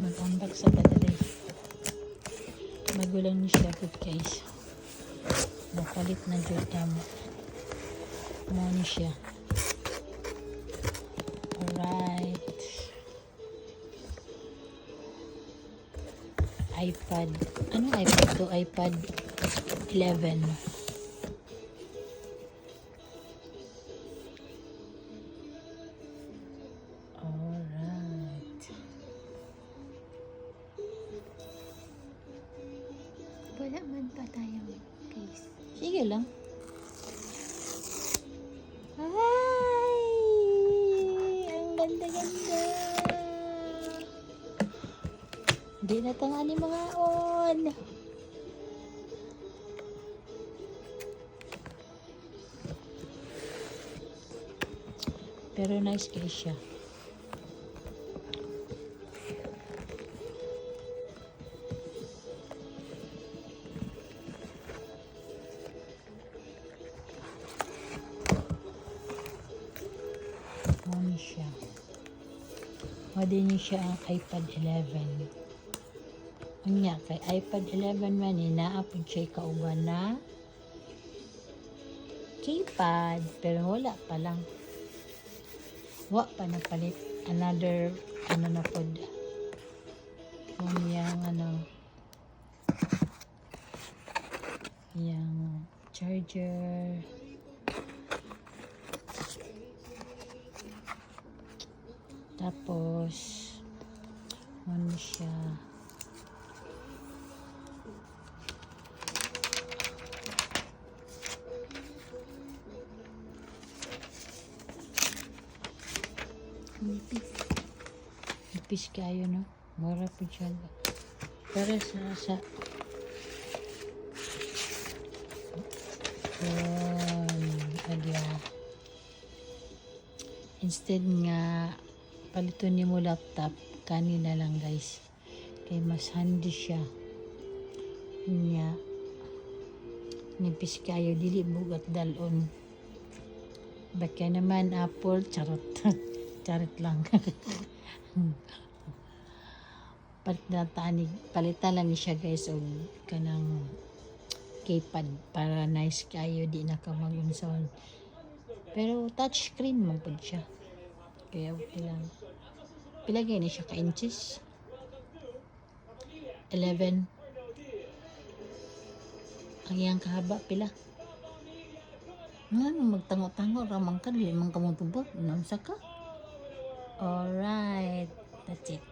mag-unbox sa badalay. Magulang ni siya good guys. Napalit na dyan kamo. Mo ni siya. Alright. iPad. Anong iPad to? iPad 11. Alright. Wala man pa tayong case. Sige lang. Ay! Ang ganda-ganda. Hindi na tangani mga on. Pero nice guys siya. Ano siya? Pwede niyo siya ang iPad 11. Unya kay iPad 11 man naapod siya kauban na keypad pero wala pa lang. Wa pa napalit another ano na pod. Yung yung charger. Tapos ano siya? Nipis kayo no? Mura po siya. Pero sa adya. Instead nga paliton niyo mo laptop kanina lang guys. Kay mas handy siya. Nya nipis kayo dili bugat dalon. Baka naman Apple charot. Charot lang. Palitan lang ni siya guys og kanang keypad para nice kayo di na ka mag-unsaon. Pero touch screen man pud siya. Kaya okay lang. Pila ni siya ka inches? 11. Ang iyang kahaba pila? Nga magtango-tango ramang ka dili man ka mo tubag. Unsa ka? Alright. That's it.